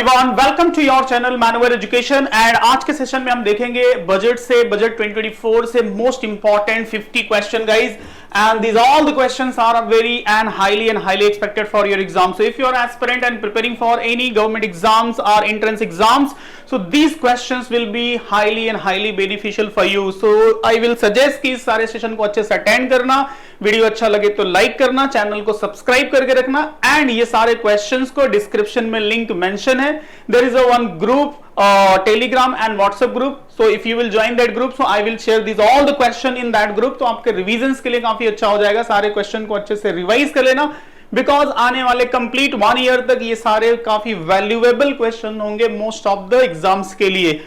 Everyone, welcome to your channel manual education. And आज के session में हम देखेंगे बजट 2024 से most important 50 question guys, and these all the questions are very and highly expected for your exam. So if you are aspirant and preparing for any government exams or entrance exams, so these questions will be highly beneficial for you. So I will suggest कि इस सारे session को अच्छे से attend करना, video अच्छा लगे तो लाइक करना, चैनल को सब्सक्राइब करके रखना। एंड ये सारे क्वेश्चंस को डिस्क्रिप्शन में लिंक मेंशन है। There is a one group, Telegram and WhatsApp group, so if you will join that group, so I will share these all the question in that group। तो आपके revisions के लिए काफी अच्छा हो जाएगा, सारे क्वेश्चन को अच्छे से रिवाइज कर लेना, बिकॉज आने वाले कंप्लीट 1 ईयर तक ये सारे काफी वैल्यूएबल क्वेश्चन होंगे मोस्ट ऑफ द एग्जाम्स के लिए।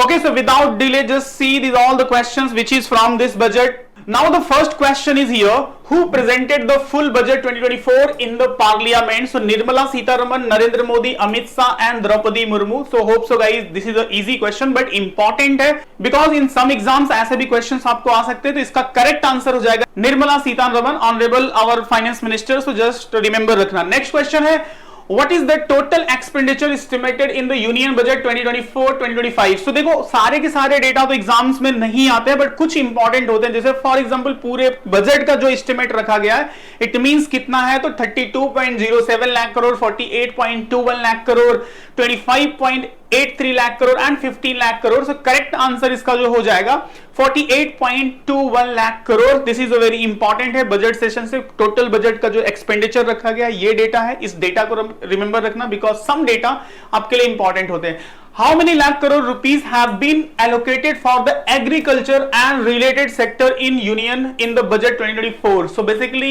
Okay, so without delay, just see these all the questions which is from this budget. Now the first question is here: who presented the full budget 2024 in the parliament? So Nirmala Sitharaman, Narendra Modi, Amit Shah and Draupadi Murmu. So hope so guys, this is a easy question but important है, because in some exams ऐसे भी questions आपको आ सकते हैं। तो इसका correct answer हो जाएगा Nirmala Sitharaman, honourable our finance minister. So just remember रखना। नेक्स्ट क्वेश्चन है: What is the total expenditure estimated in the Union Budget 2024-2025? So देखो, सारे के सारे डेटा तो एग्जाम्स में नहीं आते हैं, बट कुछ इंपॉर्टेंट होते हैं। जैसे फॉर एग्जांपल पूरे बजट का जो एस्टिमेट रखा गया है, इट मींस कितना है, तो 32.07 lakh crore, 48.21 lakh crore, 25.83 lakh crore and 15 lakh crore. So correct answer इसका जो हो जाएगा 48.21 lakh crore. This is a very important है। बजट सेशन से टोटल बजट का जो एक्सपेंडिचर रखा गया ये डेटा है, इस डेटा को रिमेंबर रखना, बिकॉज सम डेटा आपके लिए इंपॉर्टेंट होते हैं। How many lakh crore rupees have been allocated for the agriculture and related sector in union in the budget 2024? So basically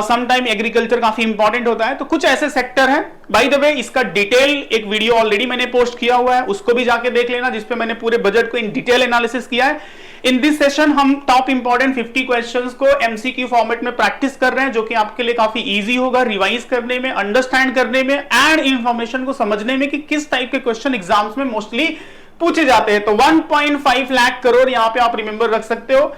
sometime agriculture काफी इंपॉर्टेंट होता है, तो कुछ ऐसे सेक्टर है। बाय द वे इसका डिटेल एक वीडियो ऑलरेडी मैंने पोस्ट किया हुआ है, उसको भी जाके देख लेना, जिसपे मैंने पूरे बजट को इन डिटेल एनालिसिस किया है। इन दिस सेशन हम टॉप इंपॉर्टेंट 50 क्वेश्चंस को एमसीक्यू फॉर्मेट में प्रैक्टिस कर रहे हैं, जो कि आपके लिए काफी इजी होगा रिवाइज करने में, अंडरस्टैंड करने में एंड इंफॉर्मेशन को समझने में कि किस टाइप के क्वेश्चन एग्जाम्स में मोस्टली पूछे जाते हैं। तो 1.5 लाख करोड़ यहां पे आप रिमेंबर रख सकते हो।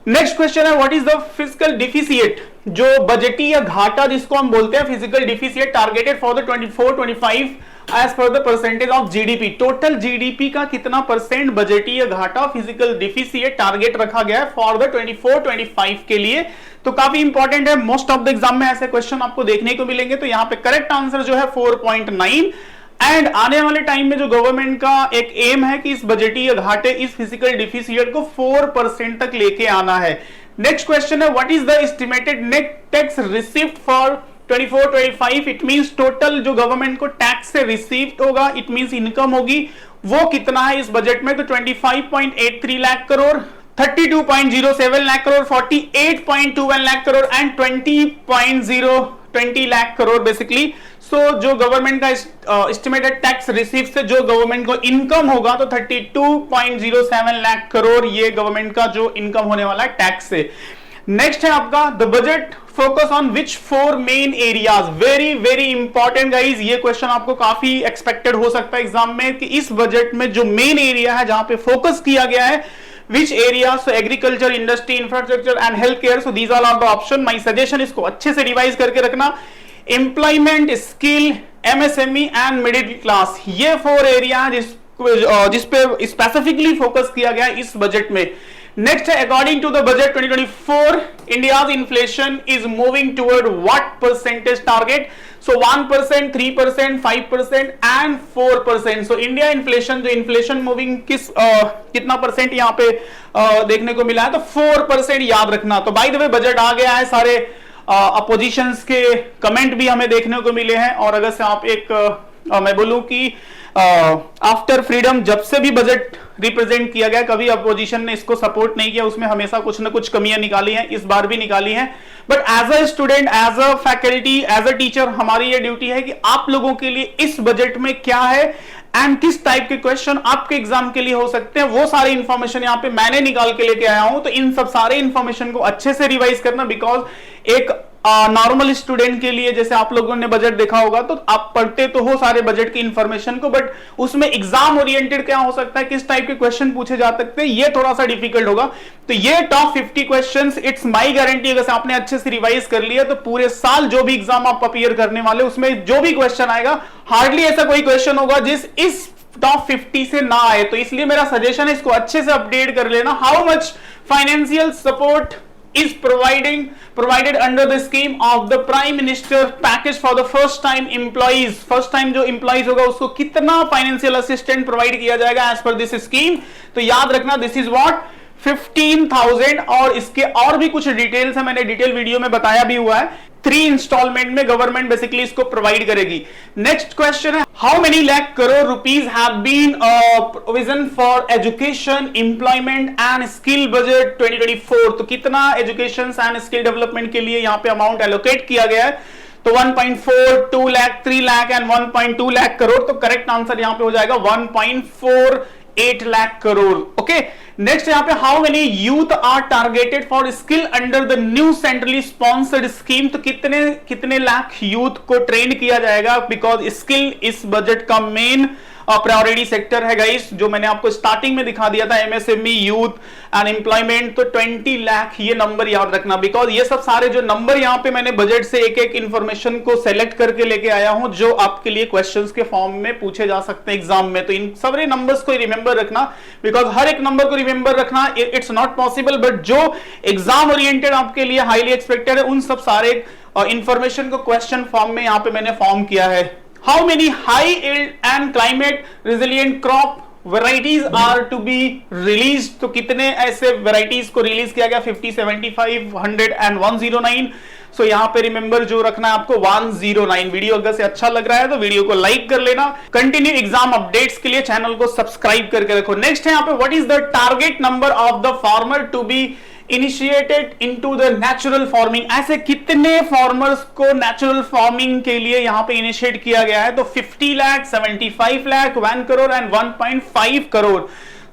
नेक्स्ट क्वेश्चन है: what is the physical deficit, जो बजटीय घाटा जिसको हम बोलते हैं, physical deficit targeted for the 24-25 as per the percentage of GDP. Total GDP का कितना परसेंट बजटीय घाटा, फिजिकल डिफिसिट टारगेट रखा गया है फॉर द 24-25 के लिए। तो काफी इंपॉर्टेंट है, मोस्ट ऑफ द एग्जाम में ऐसे क्वेश्चन आपको देखने को मिलेंगे। तो यहाँ पे करेक्ट आंसर जो है 4.9। एंड आने वाले टाइम में जो गवर्नमेंट का एक एम है कि इस बजटीय घाटे, इस फिजिकल डिफिसिट को 4% तक लेके आना है। नेक्स्ट क्वेश्चन है: what is the estimated net tax received for 24-25? It means total जो गवर्नमेंट को टैक्स से रिसीव्ड होगा, इट मींस इनकम होगी, वो कितना है इस बजट में? तो 25.83 लाख करोड़, 32.07 लाख करोड़, 48.21 लाख करोड़ एंड 20 लाख करोड़ बेसिकली। सो जो गवर्नमेंट का एस्टिमेटेड टैक्स रिसीव से जो गवर्नमेंट को इनकम होगा, तो 32.07 लाख करोड़ ये गवर्नमेंट का जो इनकम होने वाला है टैक्स से। नेक्स्ट है आपका: the budget focus on which 4 main areas? Very important guys, ये क्वेश्चन आपको काफी एक्सपेक्टेड हो सकता है एग्जाम में, कि इस बजट में जो मेन एरिया है जहां पे फोकस किया गया है, which areas? So agriculture, industry, infrastructure and healthcare. So these all are the option. My suggestion इसको अच्छे से रिवाइज करके रखना। Employment, skill, MSME and middle class, ये 4 एरिया जिस पे स्पेसिफिकली फोकस किया गया इस बजट में। नेक्स्ट है: according to the budget 2024 India's inflation is moving toward what percentage target? So 1%, 3%, 5% and 4%। So India inflation, जो इन्फ्लेशन मूविंग कितना परसेंट यहाँ पे देखने को मिला है, तो 4% याद रखना। तो बाय द वे बजट आ गया है, सारे अपोजिशंस के कमेंट भी हमें देखने को मिले हैं। और अगर से आप मैं बोलूं कि आफ्टर फ्रीडम जब से भी बजट रिप्रेजेंट किया गया, कभी अपोजिशन ने इसको सपोर्ट नहीं किया, उसमें हमेशा कुछ ना कुछ कमियां निकाली हैं, इस बार भी निकाली हैं। But as a student, as a faculty, as a teacher, हमारी ये ड्यूटी है कि आप लोगों के लिए इस बजट में क्या है एंड किस टाइप के क्वेश्चन आपके एग्जाम के लिए हो सकते हैं, वो सारी इंफॉर्मेशन यहाँ पे मैंने निकाल के लेके आया हूं। तो इन सब सारे इंफॉर्मेशन को अच्छे से रिवाइज करना, बिकॉज एक नॉर्मल स्टूडेंट के लिए, जैसे आप लोगों ने बजट देखा होगा तो आप पढ़ते तो हो सारे बजट की इंफॉर्मेशन को, बट उसमें एग्जाम ओरिएंटेड क्या हो सकता है, किस टाइप के क्वेश्चन पूछे जा सकते हैं, ये थोड़ा सा डिफिकल्ट होगा। तो ये top 50 questions, it's my guarantee, अगर आपने अच्छे से रिवाइज कर लिया तो पूरे साल जो भी एग्जाम आप अपीयर करने वाले उसमें जो भी क्वेश्चन आएगा, हार्डली ऐसा कोई क्वेश्चन होगा जिस इस टॉप 50 से ना आए। तो इसलिए मेरा सजेशन है इसको अच्छे से अपडेट कर लेना। How much financial support is provided under the scheme of the Prime Minister package for the first time employees, first time जो employees होगा उसको कितना फाइनेंशियल असिस्टेंट प्रोवाइड किया जाएगा एज पर दिस स्कीम। तो याद रखना दिस इज व्हाट 15,000, और इसके और भी कुछ डिटेल्स है, मैंने डिटेल वीडियो में बताया भी हुआ है। 3 इंस्टॉलमेंट में गवर्नमेंट बेसिकली इसको प्रोवाइड करेगी। नेक्स्ट क्वेश्चन है how many lakh crore rupees have been provision for education, employment and skill budget 2024। तो कितना एजुकेशन एंड स्किल डेवलपमेंट के लिए यहाँ पे अमाउंट एलोकेट किया गया है? तो 1.4, 2 लाख, 3 लाख एंड 1.2 लाख करोड़। तो करेक्ट आंसर यहाँ पे हो जाएगा 1.48 लाख करोड़। ओके, नेक्स्ट यहाँ पे how many youth are targeted for skill under the new centrally sponsored scheme. तो कितने लाख यूथ को ट्रेन किया जाएगा, बिकॉज स्किल इस बजट का मेन प्रायोरिटी सेक्टर है गाइस, जो मैंने आपको स्टार्टिंग में दिखा दिया था, एमएसएमई, यूथ एंड एम्प्लॉयमेंट। तो 20 लाख ये नंबर याद रखना, बिकॉज ये सब सारे जो नंबर यहाँ पे मैंने बजट से एक एक इंफॉर्मेशन को सेलेक्ट करके लेके आया हूं जो आपके लिए क्वेश्चंस के फॉर्म में पूछे जा सकते हैं एग्जाम में। तो इन सारे नंबर्स को रिमेंबर रखना, बिकॉज हर एक नंबर को रिमेंबर रखना इट्स नॉट पॉसिबल, बट जो एग्जाम ओरिएंटेड आपके लिए हाईली एक्सपेक्टेड है उन सब सारे इंफॉर्मेशन को क्वेश्चन फॉर्म में यहाँ पे मैंने फॉर्म किया है। How many high yield and climate resilient crop varieties are to be released। तो कितने ऐसे वेराइटीज को रिलीज किया गया? 50, 75, 100 एंड 109। सो यहाँ पे रिमेंबर जो रखना है आपको 109। वीडियो अगर से अच्छा लग रहा है तो वीडियो को लाइक कर लेना। कंटिन्यू एग्जाम अपडेट्स के लिए चैनल को सब्सक्राइब करके रखो। नेक्स्ट है यहाँ पे what is the target number of the farmer to be initiated into the natural farming. ऐसे कितने फार्मर्स को नेचुरल फार्मिंग के लिए यहां पे इनिशिएट किया गया है? तो 50 lakh, 75 lakh, 1 crore and 1.5 crore.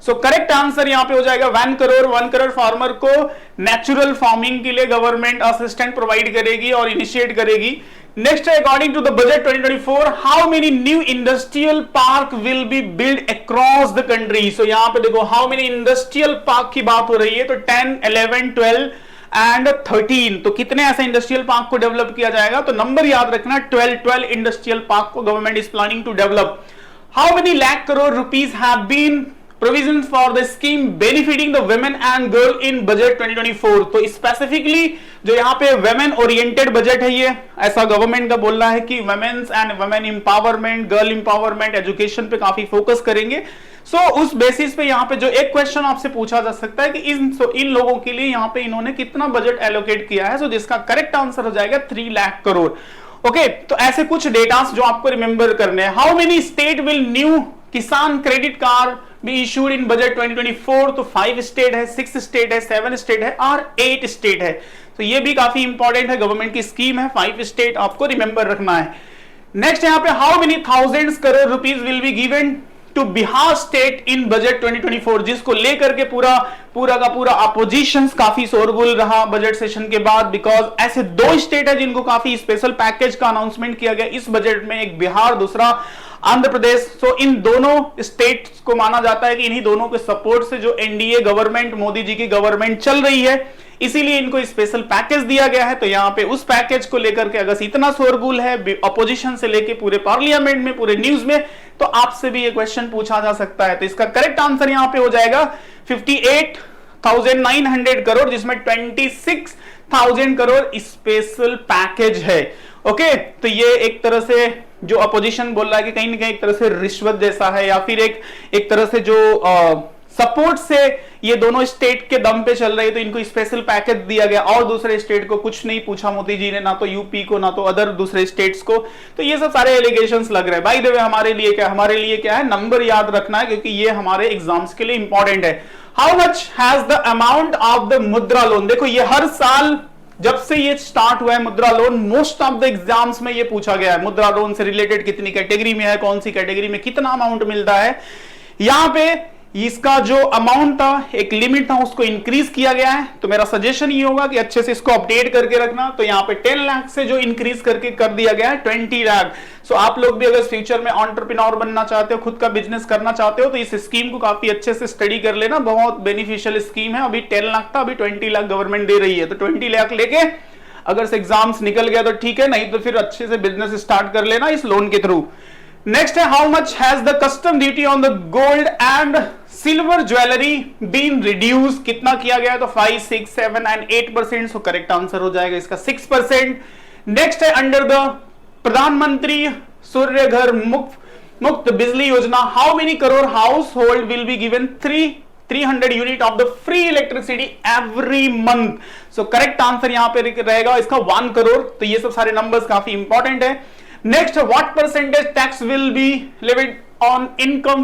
So correct answer यहां पे हो जाएगा 1 करोड़। 1 करोड़ फार्मर को नेचुरल फार्मिंग के लिए गवर्नमेंट असिस्टेंट प्रोवाइड करेगी और इनिशिएट करेगी। Next, according to the budget 2024, how many new industrial park will be build across the country. So यहां पे देखो हाउ मेनी इंडस्ट्रियल पार्क की बात हो रही है, तो 10, 11, 12 एंड 13। तो कितने ऐसे इंडस्ट्रियल पार्क को डेवलप किया जाएगा? तो नंबर याद रखना 12 इंडस्ट्रियल पार्क को government is planning to develop. How many lakh crore rupees have been provision for the scheme benefiting the women and girl in budget 2024। तो स्पेसिफिकली जो यहाँ पे women oriented बजट है, ये ऐसा गवर्नमेंट का बोलना है कि women's and women empowerment, girl empowerment, education पे काफी फोकस करेंगे। सो उस बेसिस पे यहाँ पे जो एक क्वेश्चन आपसे पूछा जा सकता है कि इन लोगों के लिए यहाँ पे इन्होंने कितना बजट एलोकेट किया है। सो जिसका करेक्ट आंसर हो जाएगा 3 लाख करोड़। ओके, तो ऐसे कुछ डेटास जो आपको रिमेंबर करने हैं। How many state will new Kisan credit card be issued in budget 2024। तो 5 स्टेट है, 6 स्टेट है, 7 स्टेट है और 8 स्टेट है। तो ये भी काफी इंपॉर्टेंट है, गवर्नमेंट की स्कीम है, 5 स्टेट आपको रिमेंबर रखना है। नेक्स्ट यहाँ पे how many thousands crore rupees will be given to Bihar state in budget 2024, जिसको लेकर के पूरा का पूरा अपोजिशन काफी शोरगुल रहा बजट सेशन के बाद, बिकॉज ऐसे 2 स्टेट है जिनको काफी स्पेशल पैकेज का अनाउंसमेंट किया गया इस बजट में, एक बिहार, दूसरा आंध्र प्रदेश। सो इन दोनों स्टेट्स को माना जाता है कि इन्हीं दोनों के सपोर्ट से जो एनडीए गवर्नमेंट, मोदी जी की गवर्नमेंट चल रही है, इसीलिए इनको स्पेशल पैकेज दिया गया है। तो यहाँ पे उस पैकेज को लेकर के अगर इतना शोरगुल है अपोजिशन से लेके पूरे पार्लियामेंट में, पूरे न्यूज में, तो आपसे भी ये क्वेश्चन पूछा जा सकता है। तो इसका करेक्ट आंसर यहाँ पे हो जाएगा 58,900 करोड़, जिसमें 26,000 करोड़ स्पेशल पैकेज है। ओके, तो ये एक तरह से जो अपोजिशन बोल रहा है कि कहीं ना कहीं एक तरह से रिश्वत जैसा है, या फिर एक तरह से जो सपोर्ट से ये दोनों स्टेट के दम पे चल रही है, तो इनको स्पेशल पैकेज दिया गया और दूसरे स्टेट को कुछ नहीं पूछा मोदी जी ने, ना तो यूपी को ना तो अदर दूसरे स्टेट्स को। तो ये सब सारे एलिगेशंस लग रहे हैं। बाय द वे हमारे लिए क्या है, नंबर याद रखना है, क्योंकि ये हमारे एग्जाम्स के लिए इंपॉर्टेंट है। How much has the amount of the मुद्रा लोन। देखो ये हर साल जब से ये स्टार्ट हुआ है मुद्रा loan, most of the exams में ये पूछा गया है मुद्रा लोन से रिलेटेड कितनी कैटेगरी में है, कौन सी कैटेगरी में कितना अमाउंट मिलता है। यहाँ पे इसका जो अमाउंट था, एक लिमिट था, उसको इंक्रीज किया गया है। तो मेरा सजेशन ये होगा कि अच्छे से इसको अपडेट करके रखना। तो यहाँ पे 10 लाख से जो इंक्रीज करके कर दिया गया है 20 लाख। सो आप लोग भी अगर फ्यूचर में एंटरप्रेन्योर बनना चाहते हो, खुद का बिजनेस करना चाहते हो, तो इस स्कीम को काफी अच्छे से स्टडी कर लेना, बहुत बेनिफिशियल स्कीम है। अभी 10 लाख था, अभी 20 लाख गवर्नमेंट दे रही है। तो 20 लाख लेके अगर से एग्जाम्स निकल गया तो ठीक है, नहीं तो फिर अच्छे से बिजनेस स्टार्ट कर लेना इस लोन के थ्रू। नेक्स्ट है, how much has the custom duty on the gold and silver jewellery been reduce? कितना किया गया? तो 5, 6, 7 एंड 8%। सो करेक्ट आंसर हो जाएगा इसका 6%। नेक्स्ट है, अंडर द प्रधानमंत्री सूर्य घर मुफ्त बिजली योजना, how many crore house hold will be given 300 unit of the free electricity every month? So correct answer यहां पे रहेगा इसका 1 करोड़। तो ये सब सारे नंबर्स काफी इंपॉर्टेंट है। Next, what percentage tax will be levied on income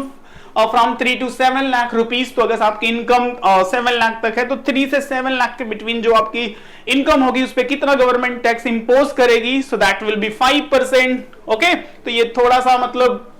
from 3 to 7 lakh rupees? तो अगर आपकी इनकम 7 लाख तक है तो 3 से 7 लाख के बिटवीन जो आपकी इनकम होगी उस पर कितना गवर्नमेंट टैक्स इंपोज करेगी? So that will be 5%। Okay, तो ये थोड़ा सा मतलब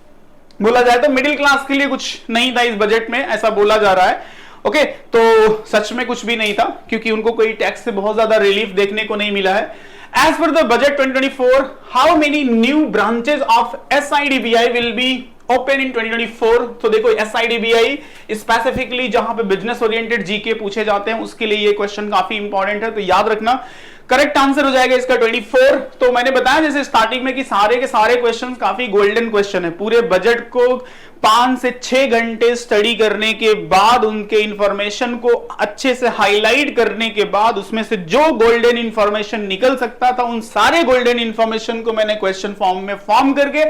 बोला जाए तो मिडिल क्लास के लिए कुछ नहीं था इस बजट में, ऐसा बोला जा रहा है। ओके, तो सच में कुछ भी नहीं था, क्योंकि उनको कोई टैक्स से बहुत ज्यादा रिलीफ देखने को नहीं मिला है। As per the budget 2024, how many new branches of SIDBI will be open in 2024? तो देखो, SIDBI स्पेसिफिकली जहां पे बिजनेस ओरिएंटेड जीके पूछे जाते हैं उसके लिए ये क्वेश्चन काफी इंपॉर्टेंट है, तो याद रखना। करेक्ट आंसर हो जाएगा इसका 24। तो मैंने बताया जैसे स्टार्टिंग में कि सारे के सारे क्वेश्चंस काफी गोल्डन क्वेश्चन है। पूरे बजट को 5 से 6 घंटे स्टडी करने के बाद, उनके इंफॉर्मेशन को अच्छे से हाईलाइट करने के बाद, उसमें से जो गोल्डन इंफॉर्मेशन निकल सकता था उन सारे गोल्डन इंफॉर्मेशन को मैंने क्वेश्चन फॉर्म में फॉर्म करके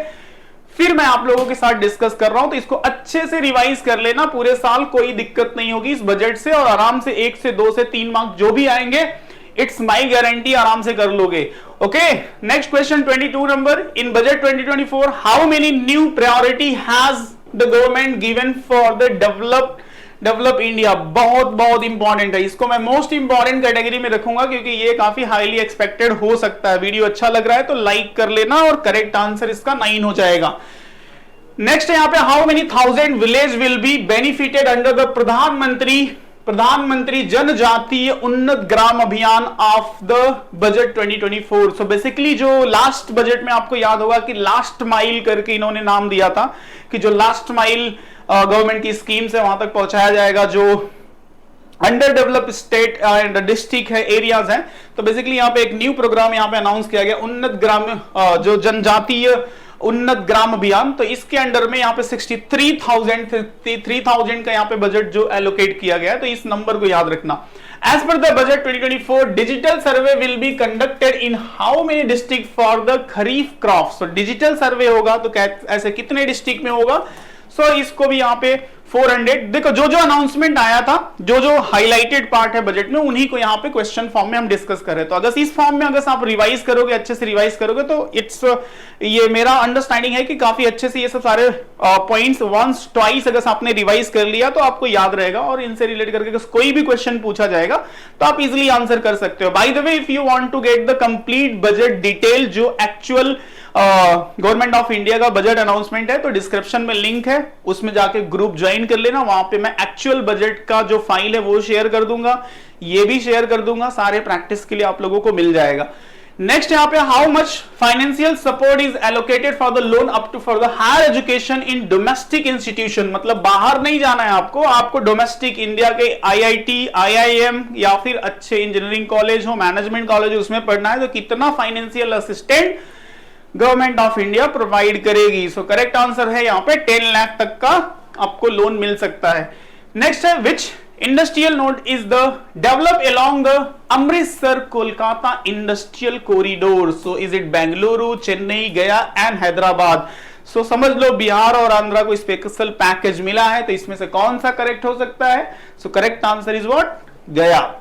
फिर मैं आप लोगों के साथ डिस्कस कर रहा हूं। तो इसको अच्छे से रिवाइज कर लेना, पूरे साल कोई दिक्कत नहीं होगी इस बजट से, और आराम से 1 से 2 से 3 मार्क्स जो भी आएंगे, इट्स माई गारंटी, आराम से कर लोगे। Okay, next question 22 number, in budget 2024 how many new priority has the government given for the develop India? बहुत बहुत इंपॉर्टेंट है, इसको मैं मोस्ट इंपॉर्टेंट कैटेगरी में रखूंगा क्योंकि ये काफी हाईली एक्सपेक्टेड हो सकता है। वीडियो अच्छा लग रहा है तो लाइक कर लेना, और करेक्ट आंसर इसका 9 हो जाएगा। नेक्स्ट है यहाँ पे, how many 1000 village will be benefited under the प्रधानमंत्री जनजातीय उन्नत ग्राम अभियान of the budget 2024? So basically जो लास्ट बजट में आपको याद होगा कि लास्ट माइल करके इन्होंने नाम दिया था, कि जो लास्ट माइल गवर्नमेंट की स्कीम से वहां तक पहुंचाया जाएगा जो under developed state and district है, एरियाज हैं। तो बेसिकली यहाँ पे एक न्यू प्रोग्राम यहाँ पे अनाउंस किया गया, उन्नत ग्राम जो जनजातीय उन्नत ग्राम अभियान। तो इसके अंडर में यहाँ पे 63,000 का यहाँ पे बजट जो एलोकेट किया गया है, तो इस नंबर को याद रखना। As per the budget 2024 digital survey will be conducted in how many district for the kharif crop? So digital survey होगा तो ऐसे कितने डिस्ट्रिक्ट में होगा? सो इसको भी यहाँ पे 400। देखो, जो जो अनाउंसमेंट आया था, जो जो हाईलाइटेड पार्ट है बजट में, उन्हीं को यहाँ पे क्वेश्चन फॉर्म में हम डिस्कस कर रहे हैं। तो अगर इस फॉर्म में अगर आप रिवाइज करोगे, अच्छे से रिवाइज करोगे, तो ये मेरा अंडरस्टैंडिंग है कि काफी अच्छे से ये सब सारे पॉइंट्स वंस ट्वाइस अगर आपने रिवाइज कर लिया तो आपको याद रहेगा, और इनसे रिलेट करके कोई भी क्वेश्चन पूछा जाएगा तो आप इजिली आंसर कर सकते हो। By the way, if you want to get the complete budget detail, जो एक्चुअल गवर्नमेंट ऑफ इंडिया का बजट अनाउंसमेंट है, तो डिस्क्रिप्शन में लिंक है, उसमें जाके ग्रुप ज्वाइन कर लेना। वहां पे मैं एक्चुअल बजट का जो फाइल है वो शेयर कर दूंगा, ये भी शेयर कर दूंगा, सारे प्रैक्टिस के लिए आप लोगों को मिल जाएगा। नेक्स्ट यहाँ पे, how much financial support is allocated for the loan up to for the higher education in domestic institution? मतलब बाहर नहीं जाना है आपको डोमेस्टिक इंडिया के IIT, IIM या फिर अच्छे इंजीनियरिंग कॉलेज हो, मैनेजमेंट कॉलेज हो, उसमें पढ़ना है, तो कितना financial assistant government of India provide करेगी? सो करेक्ट आंसर है यहाँ पे 10 लाख तक का आपको लोन मिल सकता है। नेक्स्ट है, which industrial node is the develop along the Amritsar Kolkata industrial corridor? So is it Bengaluru, Chennai, Gaya and Hyderabad? सो समझ लो बिहार और आंध्रा को स्पेशल पैकेज मिला है, तो इसमें से कौन सा करेक्ट हो सकता है? So correct answer is what? Gaya.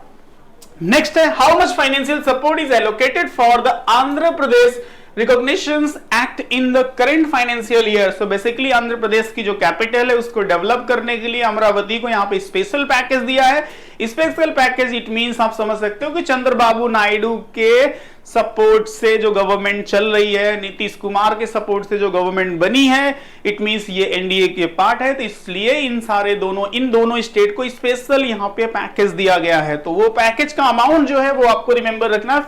Next है, how much financial support is allocated for the Andhra Pradesh recognitions act in the current financial year? So basically Andhra Pradesh की जो कैपिटल है उसको डेवलप करने के लिए अमरावती को यहाँ पे स्पेशल पैकेज दिया है। स्पेशल पैकेज इट मींस आप समझ सकते हो कि चंद्रबाबू नायडू के सपोर्ट से जो गवर्नमेंट चल रही है, नीतीश कुमार के सपोर्ट से जो गवर्नमेंट बनी है, इट मींस ये एनडीए के पार्ट है, तो इसलिए इन दोनों स्टेट को स्पेशल यहाँ पे पैकेज दिया गया है। तो वो पैकेज का अमाउंट जो है वो आपको रिमेंबर रखना है,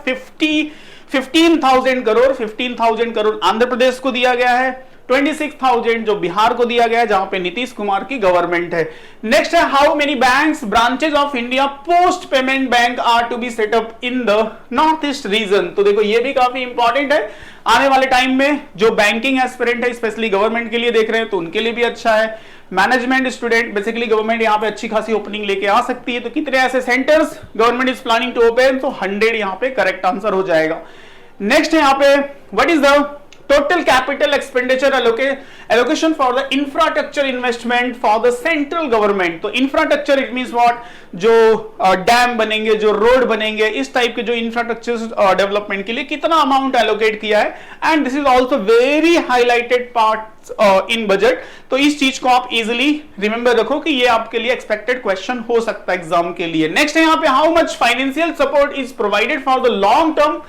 15,000 करोड़, 15,000 करोड़ आंध्र प्रदेश को दिया गया है, 26,000 जो बिहार को दिया गया है जहां पे नीतीश कुमार की गवर्नमेंट है। नेक्स्ट है, how many banks branches of India post payment bank are to be set up in the north east region. तो देखो ये भी काफी इंपॉर्टेंट है, आने वाले टाइम में जो बैंकिंग एस्पिरेंट है स्पेशली गवर्नमेंट के लिए देख रहे हैं तो उनके लिए भी अच्छा है। मैनेजमेंट स्टूडेंट, बेसिकली गवर्नमेंट यहाँ पे अच्छी खासी ओपनिंग लेके आ सकती है, तो कितने ऐसे centres government is planning to open, तो 100 यहाँ पे करेक्ट आंसर हो जाएगा। नेक्स्ट है यहाँ पे, what is the total capital expenditure allocation for the infrastructure investment for the central government। तो infrastructure it means what, जो डैम बनेंगे, जो रोड बनेंगे, इस टाइप के जो इंफ्रास्ट्रक्चर डेवलपमेंट के लिए कितना अमाउंट एलोकेट किया है, and this is also very highlighted part in budget. तो इस चीज को आप इजिली रिमेंबर रखो कि ये आपके लिए एक्सपेक्टेड क्वेश्चन हो सकता है एग्जाम के लिए। नेक्स्ट है यहाँ पे, how much financial support is provided for the long term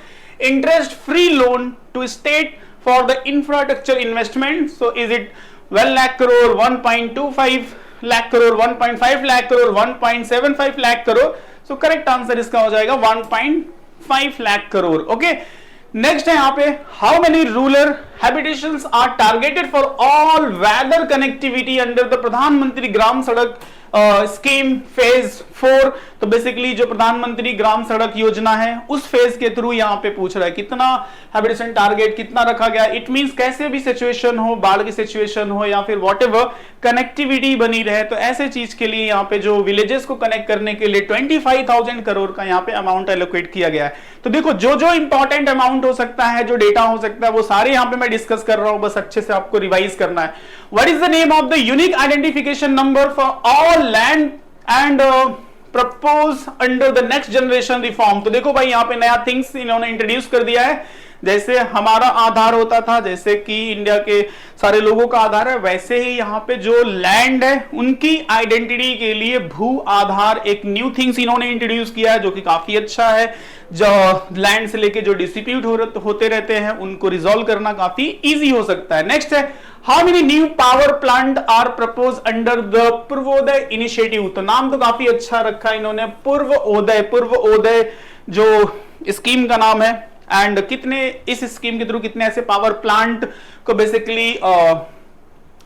interest free loan to state for the infrastructure investment। so is it 1 lakh crore, 1.25 lakh crore, 1.5 lakh crore, 1.75 lakh crore? so correct answer इसका हो जाएगा 1.5 lakh crore। okay, next है यहाँ पे, how many rural habitations are targeted for all weather connectivity under the Pradhan Mantri Gram सड़क scheme phase 4। तो basically जो प्रधानमंत्री ग्राम सड़क योजना है उस फेज के थ्रू यहाँ पे पूछ रहा है कितना हैबिटेशन टारगेट कितना रखा गया। इट मींस कैसे भी सिचुएशन हो, बाढ़ की सिचुएशन हो या फिर व्हाटएवर, कनेक्टिविटी बनी रहे, तो ऐसे चीज के लिए यहाँ पे जो विलेजेस को कनेक्ट करने के लिए 25,000 करोड़ का यहाँ पे अमाउंट एलोकेट किया गया है। तो देखो जो जो इंपॉर्टेंट अमाउंट हो सकता है, जो डेटा हो सकता है, वो सारे यहाँ पे मैं डिस्कस कर रहा हूं, बस अच्छे से आपको रिवाइज करना है। What is the name of the unique identification number for all land and propose under the next generation reform. तो देखो भाई यहाँ पे नया थिंग्स इन्होंने इंट्रोड्यूस कर दिया है, जैसे हमारा आधार होता था, जैसे कि इंडिया के सारे लोगों का आधार है, वैसे ही यहाँ पे जो लैंड है उनकी आइडेंटिटी के लिए भू आधार एक न्यू थिंग्स इन्होंने इंट्रोड्यूस किया है, जो कि काफी अच्छा है। जो लैंड से लेके जो डिस्प्यूट होते रहते हैं उनको रिजॉल्व करना काफी इजी हो सकता है। नेक्स्ट है, how many new power plant are propose under the Purvodaya initiative. तो नाम तो काफी अच्छा रखा है इन्होंने, पूर्वोदय जो स्कीम का नाम है, एंड कितने इस स्कीम के थ्रू कितने ऐसे पावर प्लांट को बेसिकली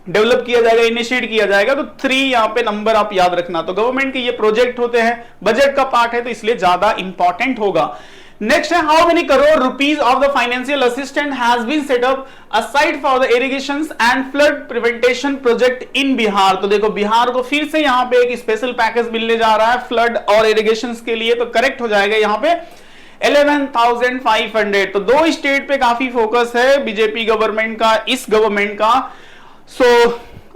डेवलप किया जाएगा, इनिशिएट किया जाएगा। तो 3 यहाँ पे नंबर आप याद रखना। तो गवर्नमेंट के ये प्रोजेक्ट होते हैं, बजट का पार्ट है, तो इसलिए ज्यादा इंपॉर्टेंट होगा। नेक्स्ट है, how many crore rupees of the financial assistant has been set up aside for the irrigation and flood prevention project in Bihar. तो देखो बिहार को फिर से यहाँ पे एक स्पेशल पैकेज मिलने जा रहा है फ्लड और इरिगेशन के लिए, तो करेक्ट हो जाएगा यहाँ पे 11,500। तो 2 स्टेट पे काफी फोकस है बीजेपी गवर्नमेंट का, इस गवर्नमेंट का। सो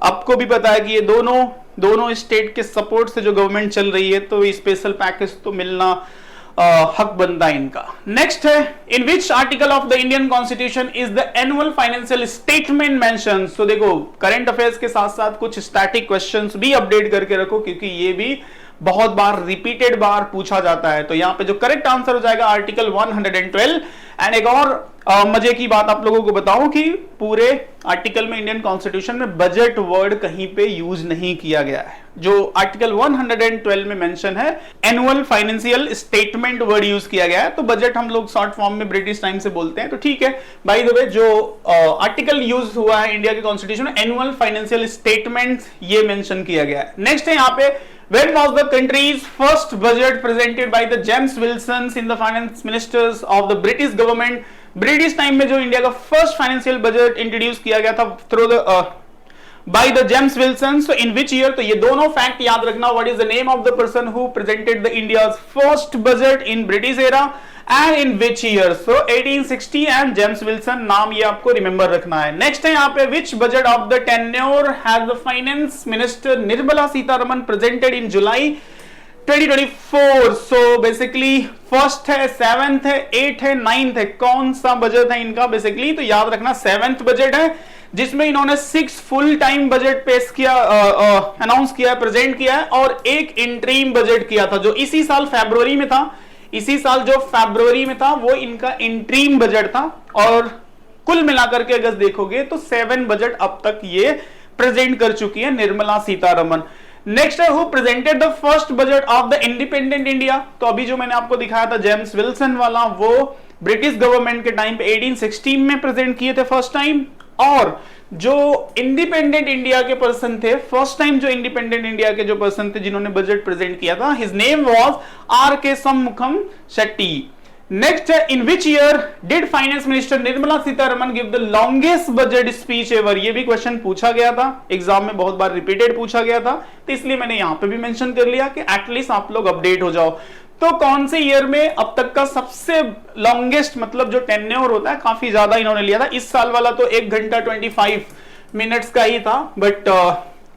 आपको भी पता है कि ये दोनों स्टेट के सपोर्ट से जो गवर्नमेंट चल रही है, तो स्पेशल पैकेज तो मिलना हक बनता है इनका। नेक्स्ट है, in which article of the Indian constitution is the annual financial statement mention. तो देखो करंट अफेयर्स के साथ साथ कुछ स्टैटिक क्वेश्चंस भी अपडेट करके रखो, क्योंकि ये भी बहुत बार रिपीटेड बार पूछा जाता है। तो यहाँ पे जो करेक्ट आंसर हो जाएगा आर्टिकल 112। एंड एक और मजे की बात आप लोगों को बताऊं कि पूरे आर्टिकल में, इंडियन कॉन्स्टिट्यूशन में बजट वर्ड कहीं पे यूज नहीं किया गया है। जो आर्टिकल 112 में मेंशन है, annual financial statement word use किया गया है। तो बजट हम लोग शॉर्ट फॉर्म में ब्रिटिश टाइम से बोलते हैं, तो ठीक है। बाय द वे जो आर्टिकल यूज हुआ है इंडिया के कॉन्स्टिट्यूशन में, एनुअल फाइनेंशियल स्टेटमेंट, ये मेंशन किया गया है। नेक्स्ट है यहाँ पे, when was the country's first budget presented by the James Wilson in the finance ministers of the British government। British time में जो इंडिया का फर्स्ट फाइनेंशियल बजट इंट्रोड्यूस किया गया था through the by the James Wilson. So in which year? तो ये दोनों fact याद रखना। What is the name of the person who presented the India's first budget in British era and in which year? So 1860 and James Wilson, नाम ये आपको remember रखना है। नेक्स्ट है यहाँ पे, which budget of the tenure has the finance minister Nirmala Sitharaman presented in July 2024। So basically first है, 7th है, 8th है, 9th है, कौन सा बजट है इनका? बेसिकली तो याद रखना 7th बजट है, जिसमें इन्होंने 6 फुल टाइम बजट पेश किया, अनाउंस किया, प्रेजेंट किया है, और एक इंटरिम बजट किया था जो इसी साल फरवरी में था। इसी साल जो फरवरी में था वो इनका इंट्रीम बजट था, और कुल मिलाकर के अगर देखोगे तो 7 बजट अब तक ये प्रेजेंट कर चुकी है निर्मला सीतारमन। नेक्स्ट है, who presented the first budget of the independent India. तो अभी जो मैंने आपको दिखाया था जेम्स विल्सन वाला, वो ब्रिटिश गवर्नमेंट के टाइम पे 1816 में प्रेजेंट किए थे फर्स्ट टाइम। और जो इंडिपेंडेंट इंडिया के पर्सन थे, फर्स्ट टाइम जो इंडिपेंडेंट इंडिया के जो पर्सन थे जिन्होंने बजट प्रेजेंट किया था, हिज नेम वाज आर के शंमुगम शेट्टी। नेक्स्ट है, in which year did finance minister Nirmala Sitharaman give the longest budget speech ever. ये भी क्वेश्चन पूछा गया था एग्जाम में, बहुत बार रिपीटेड पूछा गया था, तो इसलिए मैंने यहां पे भी मेंशन कर लिया कि एटलीस्ट आप लोग अपडेट हो जाओ। तो कौन से ईयर में अब तक का सबसे लॉन्गेस्ट, मतलब जो टेन्योर होता है, काफी ज्यादा इन्होंने लिया था। इस साल वाला तो 1 घंटा 25 मिनट्स का ही था, बट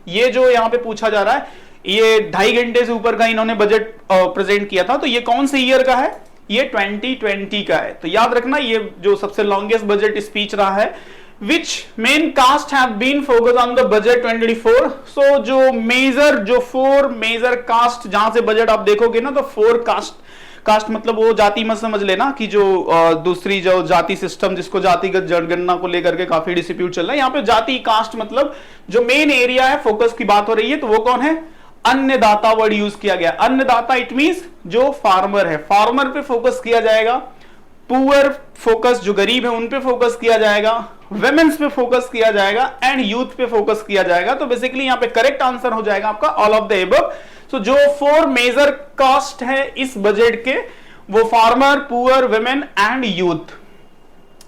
ये जो यहाँ पे पूछा जा रहा है ये 2.5 घंटे से ऊपर का इन्होंने बजट प्रेजेंट किया था। तो ये कौन से ईयर का है? ये 2020 का है। तो याद रखना ये जो सबसे लॉन्गेस्ट बजट स्पीच रहा है। Which main cast have been focused on the budget 2024? So जो 4 मेजर कास्ट जहां से बजट आप देखोगे ना, तो 4 कास्ट मतलब वो जाति मत समझ लेना कि जो दूसरी जो जाति सिस्टम जिसको जातिगत जनगणना को लेकर के काफी डिस्प्यूट चल रहा है, यहाँ पे जाति कास्ट मतलब जो मेन एरिया है फोकस की बात हो रही है, तो वो कौन है? अन्नदाता वर्ड यूज किया गया। अन्नदाता इट मींस जो फार्मर है, फार्मर पे फोकस किया जाएगा। पुअर फोकस जो गरीब है उन पे फोकस किया जाएगा, वेमेन्स पे फोकस किया जाएगा, एंड यूथ पे फोकस किया जाएगा। तो बेसिकली यहाँ पे करेक्ट आंसर हो जाएगा आपका all of the above. So जो 4 मेजर कास्ट है इस बजट के, वो farmer, poor, women and youth.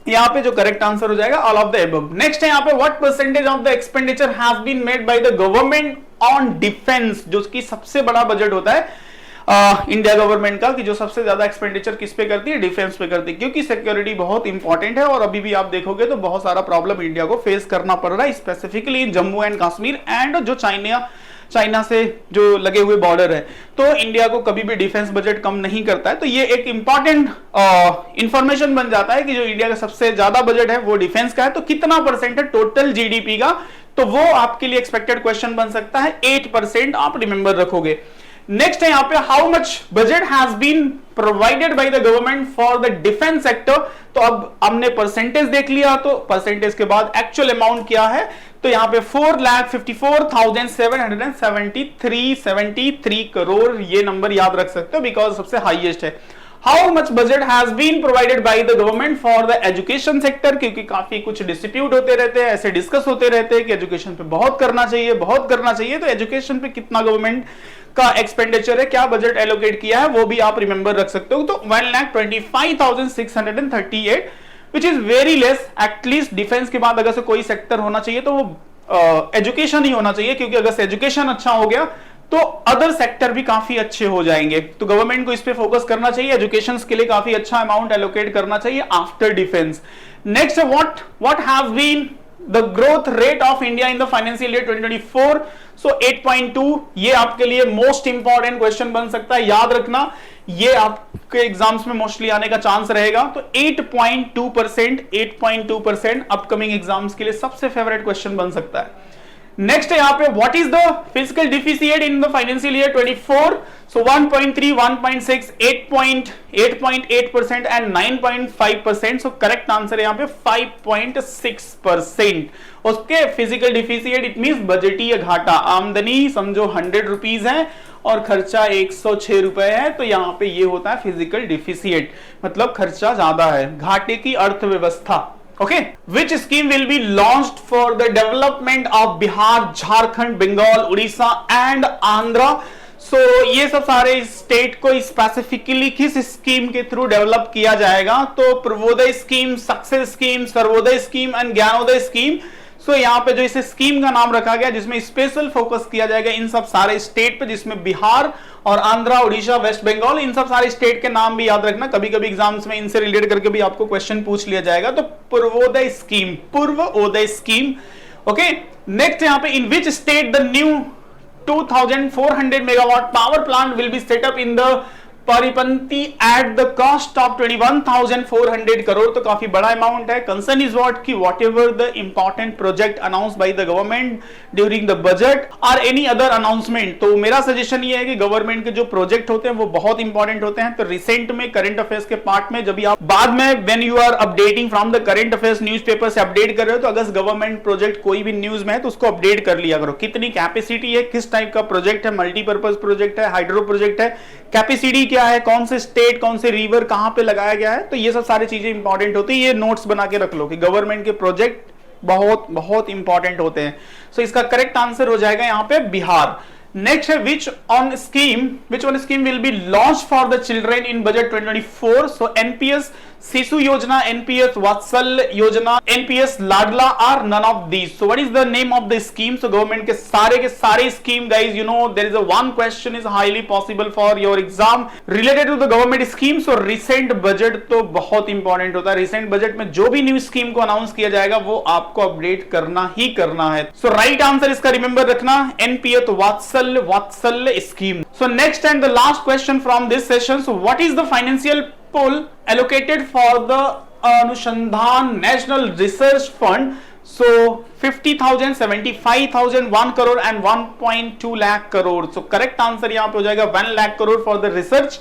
यहाँ पे जो करेक्ट आंसर हो जाएगा all of the above. Next है यहाँ पे, what percentage of the expenditure has been made by the government on defence, जो कि सबसे बड़ा बजट होता है इंडिया गवर्नमेंट का, कि जो सबसे ज्यादा एक्सपेंडिचर किस पे करती है? डिफेंस पे करती है, क्योंकि सिक्योरिटी बहुत इंपॉर्टेंट है। और अभी भी आप देखोगे तो बहुत सारा प्रॉब्लम इंडिया को फेस करना पड़ रहा है, specifically in Jammu and Kashmir and जो चाइना से जो लगे हुए बॉर्डर है। तो इंडिया को कभी भी डिफेंस बजट कम नहीं करता है। तो ये एक इंपॉर्टेंट इंफॉर्मेशन बन जाता है कि जो इंडिया का सबसे ज्यादा बजट है वो डिफेंस का है। तो कितना परसेंट है टोटल जीडीपी का? तो वो आपके लिए एक्सपेक्टेड क्वेश्चन बन सकता है, 8% आप रिमेंबर रखोगे। नेक्स्ट है यहाँ पे, how much budget has been provided by the government for the defence sector. तो अब हमने परसेंटेज देख लिया, तो परसेंटेज के बाद एक्चुअल अमाउंट क्या है? तो यहाँ पे 4,54,773 करोड़, ये नंबर याद रख सकते हो बिकॉज सबसे हाईएस्ट है। How much budget has been provided by the government for the education sector, क्योंकि काफी कुछ डिस्प्यूट होते रहते हैं, ऐसे डिस्कस होते रहते हैं कि एजुकेशन पे बहुत करना चाहिए, बहुत करना चाहिए। तो एजुकेशन पे कितना गवर्नमेंट का एक्सपेंडिचर है, क्या बजट एलोकेट किया है, वो भी आप रिमेंबर रख सकते हो। तो 1,25,638 which is very less. At least defence के बाद अगर से कोई सेक्टर होना चाहिए तो वो एजुकेशन ही होना चाहिए, क्योंकि अगर से एजुकेशन अच्छा हो गया तो अदर सेक्टर भी काफी अच्छे हो जाएंगे। तो गवर्नमेंट को इस पे फोकस करना चाहिए, एजुकेशन के लिए काफी अच्छा अमाउंट एलोकेट करना चाहिए after defence. Next, what has been the growth rate of India in the financial year 2024? So 8.2, ये आपके लिए मोस्ट इंपॉर्टेंट क्वेश्चन बन सकता है, याद रखना, ये आपके एग्जाम्स में मोस्टली आने का चांस रहेगा। तो 8.2% अपकमिंग एग्जाम्स के लिए सबसे फेवरेट क्वेश्चन बन सकता है। नेक्स्ट है यहाँ पे, what is the physical deficit in the financial year 24? So 1.3, 1.6, 8.8% and 9.5%। So correct answer है यहाँ पे 5.6%। उसके फिजिकल डिफिसिट इट मींस बजटीय घाटा। आमदनी समझो 100 रुपीज है और खर्चा 106 रुपए है, तो यहाँ पे ये होता है फिजिकल डिफिसिट, मतलब खर्चा ज्यादा है, घाटे की अर्थव्यवस्था। Okay, which scheme will be launched for the development of Bihar, Jharkhand, Bengal, Odisha and Andhra? So ये सब सारे स्टेट को स्पेसिफिकली किस स्कीम के थ्रू डेवलप किया जाएगा? तो Purvodaya scheme, success scheme, Sarvodaya scheme and Gyanodaya scheme. So यहाँ पे जो इस स्कीम का नाम रखा गया जिसमें स्पेशल फोकस किया जाएगा इन सब सारे स्टेट पे, जिसमें बिहार और आंध्रा, उड़ीसा, वेस्ट बंगाल, इन सब सारे स्टेट के नाम भी याद रखना, कभी कभी एग्जाम्स में इनसे रिलेट करके भी आपको क्वेश्चन पूछ लिया जाएगा। तो पूर्वोदय स्कीम। ओके, नेक्स्ट यहाँ पे, in which state the new 2400 megawatt power plant will be set up in the Pirpainti at the cost of 21,400 crore, तो काफी बड़ा अमाउंट है। कंसर्न इज व्हाट कि whatever the important project announce by the government during the budget or any other announcement, तो मेरा suggestion ये है कि गवर्नमेंट के जो प्रोजेक्ट होते हैं वो बहुत इंपॉर्टेंट होते हैं। तो रिसेंट में करंट अफेयर्स के पार्ट में जब भी आप बाद में when you are updating from the current affairs newspaper से अपडेट कर रहे हो, तो अगर गवर्नमेंट प्रोजेक्ट कोई भी न्यूज में है तो उसको अपडेट कर लिया करो। कितनी कैपेसिटी है, किस टाइप का प्रोजेक्ट है, मल्टीपर्पज प्रोजेक्ट है, हाइड्रो प्रोजेक्ट है, कैपेसिटी क्या है, कौन से स्टेट कौन से रिवर कहां पे लगाया गया है, तो ये सब सारी चीजें इंपॉर्टेंट होती है। ये नोट्स बना के रख लो कि गवर्नमेंट के प्रोजेक्ट बहुत बहुत इंपॉर्टेंट होते हैं। सो इसका करेक्ट आंसर हो जाएगा यहां पे बिहार। नेक्स्ट है which one scheme will be launched for the children in budget 2024? So NPS शिशु योजना, NPS वात्सल्य योजना, NPS लाडला are none of these. So what is the name of the scheme? So government के सारे scheme guys, you know there is a one question is highly possible for your exam related to the government scheme. So recent budget तो बहुत important होता है। recent budget में जो भी new scheme को अनाउंस किया जाएगा वो आपको अपडेट करना ही करना है। So right answer इसका रिमेंबर रखना NPS वात्सल्य scheme. So next and the last question from this session. So what is the financial pool allocated for the Anushandhan National Research Fund? So 50,000, 75,000, 1 crore and 1.2 lakh crore. So correct answer यहाँ पे हो जाएगा 1 lakh crore for the research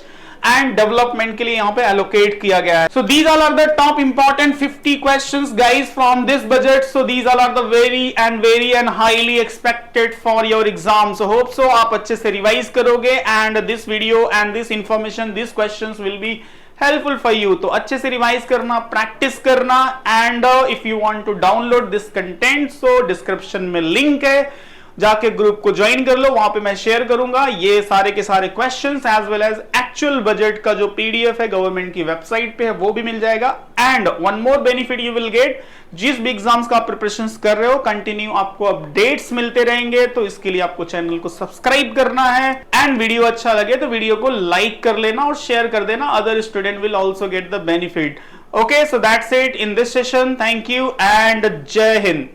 and development के लिए यहाँ पे allocate किया गया है। So these all are the top important 50 questions guys from this budget. So these all are the very and highly expected for your exam. So hope so आप अच्छे से revise करोगे and this video and this information, these questions will be helpful for you. तो अच्छे से revise करना, practice करना and if you want to download this content, so description में लिंक है, जाके ग्रुप को ज्वाइन कर लो, वहां पे मैं शेयर करूंगा ये सारे के सारे questions as well as actual budget का जो पीडीएफ है गवर्नमेंट की वेबसाइट पे है वो भी मिल जाएगा। And one more benefit you will get, जिस भी एग्जाम्स का आप प्रिपरेशन कर रहे हो कंटिन्यू आपको अपडेट्स मिलते रहेंगे, तो इसके लिए आपको चैनल को सब्सक्राइब करना है एंड वीडियो अच्छा लगे तो वीडियो को लाइक कर लेना और शेयर कर देना, other student will also get the benefit. Okay, so that's it in this session, thank you and जय हिंद।